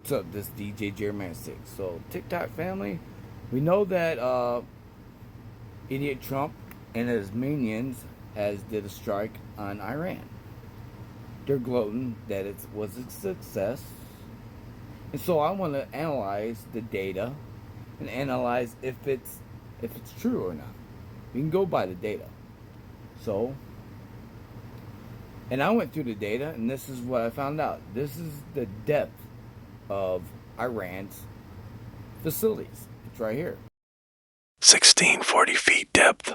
What's up? This DJ Germanistic. So, TikTok family, we know that idiot Trump and his minions has did a strike on Iran. They're gloating that it was a success, and so I want to analyze the data and analyze if it's true or not. We can go by the data. So, and I went through the data, and this is what I found out. This is the depth of Iran's facilities. It's right here. 1640 feet depth.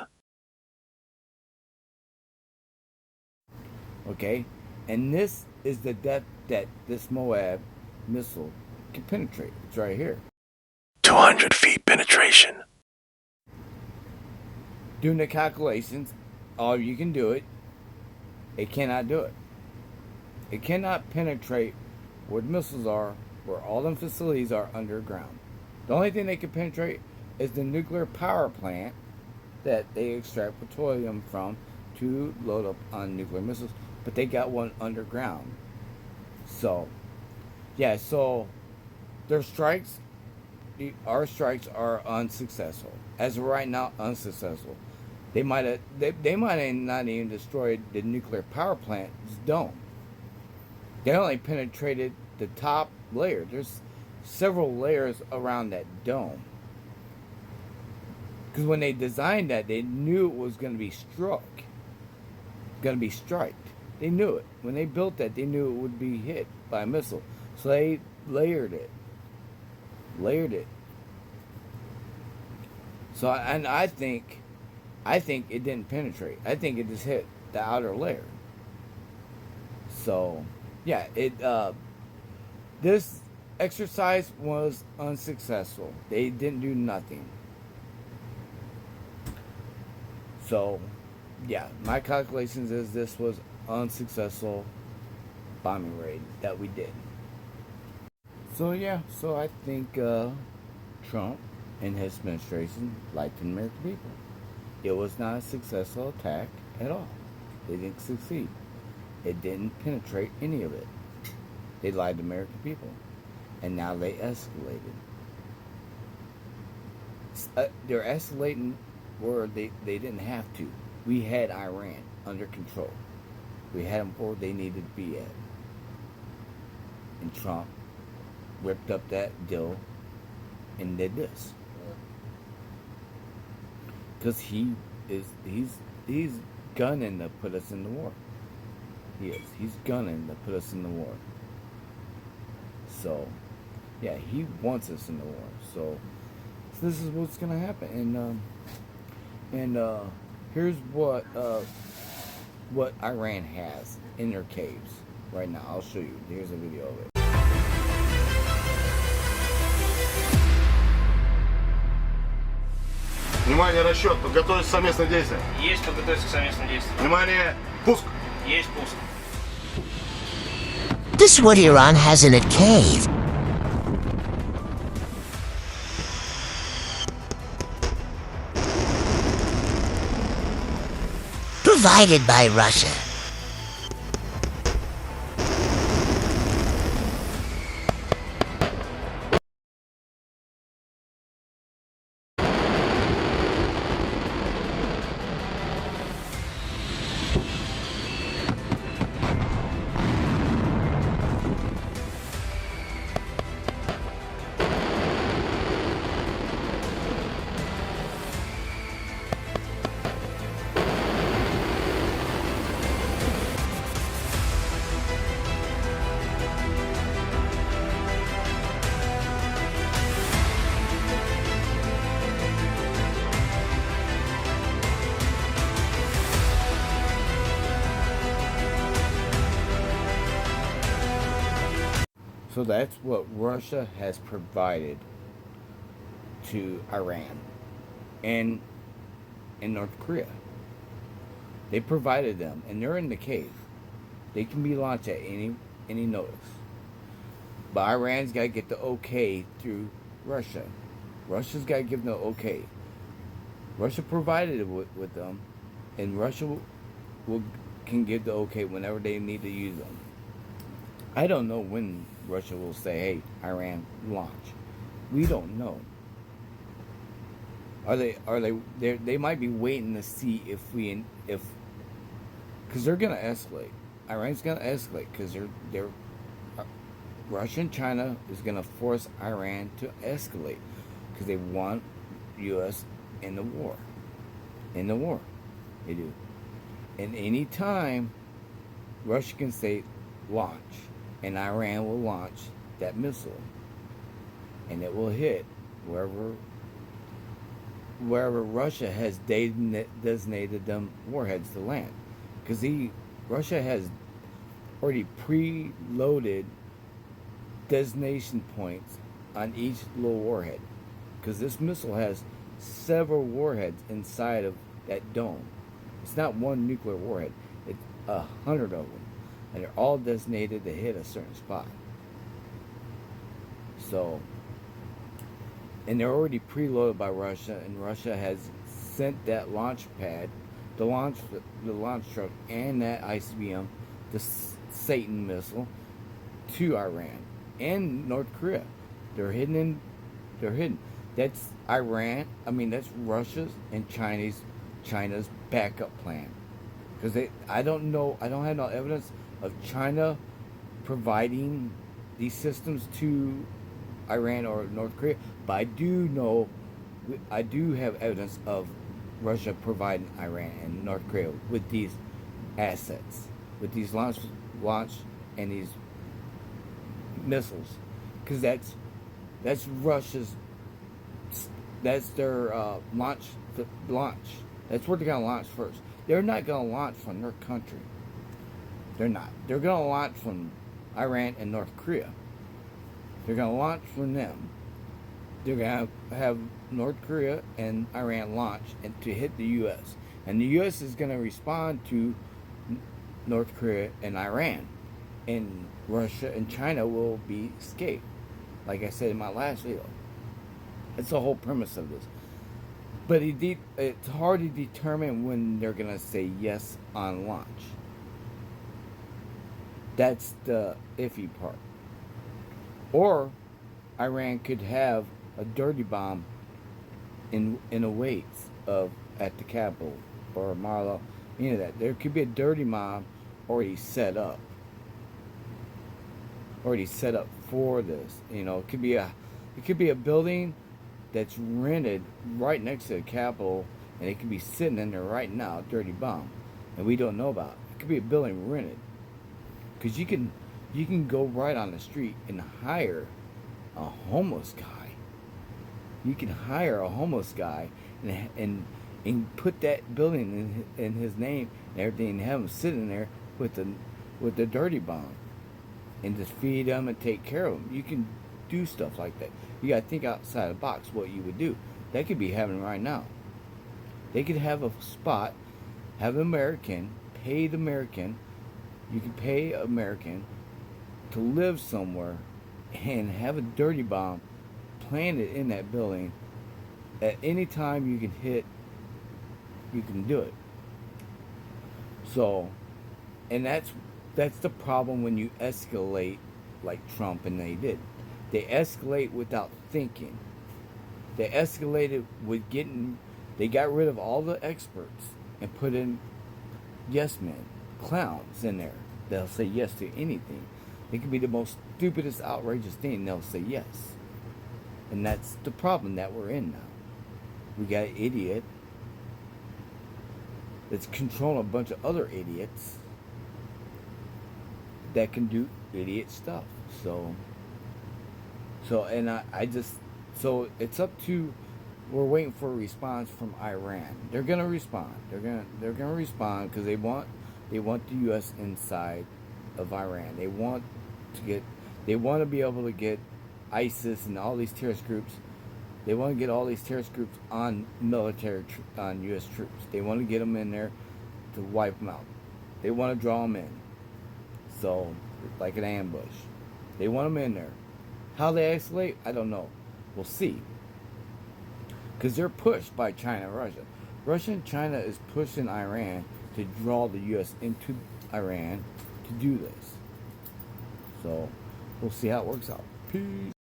Okay? And this is the depth that this Moab missile can penetrate. It's right here. 200 feet penetration. Doing the calculations, all you can do it. It cannot do it. It cannot penetrate where the missiles are, where all them facilities are underground. The only thing they can penetrate is the nuclear power plant that they extract petroleum from to load up on nuclear missiles. But they got one underground. So, yeah, so their strikes, our strikes are unsuccessful. As of right now, unsuccessful. They might have not even destroyed the nuclear power plant's dome. They only penetrated the top layer. There's several layers around that dome. Because when they designed that, they knew it was going to be striked. They knew it. When they built that, they knew it would be hit by a missile. So they layered it. So, and I think it didn't penetrate. I think it just hit the outer layer. So, yeah, this exercise was unsuccessful. They didn't do nothing. So, yeah, my calculations is this was unsuccessful bombing raid that we did. So, yeah, so I think Trump and his administration lied to the American people. It was not a successful attack at all. They didn't succeed. It didn't penetrate any of it. They lied to the American people. And now they escalated. They're escalating where they didn't have to. We had Iran under control. We had them where they needed to be at. And Trump whipped up that deal and did this. Because he's gunning to put us in the war. He is. He's gunning to put us in the war. So, yeah, he wants us in the war. So this is what's gonna happen. And here's what Iran has in their caves right now. I'll show you. Here's a video of it. Внимание, расчет. Подготовиться к совместным действиям. Есть подготовиться к совместным действиям. Внимание, пуск. Есть пуск. This is what Iran has in a cave. Provided by Russia. So that's what Russia has provided to Iran and North Korea. They provided them, and they're in the cave. They can be launched at any notice. But Iran's got to get the okay through Russia. Russia's got to give them the okay. Russia provided it with them, and Russia can give the okay whenever they need to use them. I don't know when Russia will say, "Hey, Iran, launch." We don't know. Are they? They might be waiting to see if because they're gonna escalate. Iran's gonna escalate because they're Russia and China is gonna force Iran to escalate because they want U.S. in the war. In the war, they do. And any time Russia can say launch, and Iran will launch that missile, and it will hit wherever Russia has designated them warheads to land, because Russia has already preloaded destination points on each little warhead, because this missile has several warheads inside of that dome. It's not one nuclear warhead; it's 100 of them, and they're all designated to hit a certain spot. So, and they're already preloaded by Russia, and Russia has sent that launch pad, the launch truck, and that ICBM, the Satan missile, to Iran and North Korea. They're hidden. That's Iran. I mean, that's Russia's and China's backup plan. Because I don't know. I don't have no evidence of China providing these systems to Iran or North Korea, but I do have evidence of Russia providing Iran and North Korea with these assets, with these launch and these missiles, because that's Russia's. That's their launch. That's where they're gonna launch first. They're not gonna launch from their country. They're not. They're gonna launch from Iran and North Korea. They're gonna launch from them. They're gonna have North Korea and Iran launch and to hit the U.S. And the U.S. is gonna respond to North Korea and Iran, and Russia and China will be escaped. Like I said in my last video, it's the whole premise of this. But it's hard to determine when they're gonna say yes on launch. That's the iffy part. Or Iran could have a dirty bomb in a waits of at the Capitol or Mar-a-Lago. You know that there could be a dirty bomb already set up for this. You know, it could be a building that's rented right next to the Capitol, and it could be sitting in there right now, a dirty bomb, and we don't know about it. It could be a building rented, because you can go right on the street and hire a homeless guy. You can hire a homeless guy and put that building in his name and everything, and have him sitting there with the dirty bomb, and just feed them and take care of them. You can do stuff like that. You gotta think outside the box what you would do. That could be happening right now. They could have a spot, have an American, pay the American. You could pay American to live somewhere and have a dirty bomb planted in that building. At any time you can do it. So, and that's the problem when you escalate like Trump and they did. They escalate without thinking. They escalated with they got rid of all the experts and put in yes men, clowns in there. They'll say yes to anything. It could be the most stupidest, outrageous thing, and they'll say yes. And that's the problem that we're in now. We got an idiot that's controlling a bunch of other idiots that can do idiot stuff. So it's up to, we're waiting for a response from Iran. They're gonna respond. They're gonna respond because they want the U.S. inside of Iran. They want to be able to get ISIS and all these terrorist groups. They want to get all these terrorist groups on on U.S. troops. They want to get them in there to wipe them out. They want to draw them in. So, like an ambush. They want them in there. How they escalate, I don't know. We'll see. Because they're pushed by China and Russia. Russia and China is pushing Iran to draw the U.S. into Iran to do this. So, We'll see how it works out. Peace.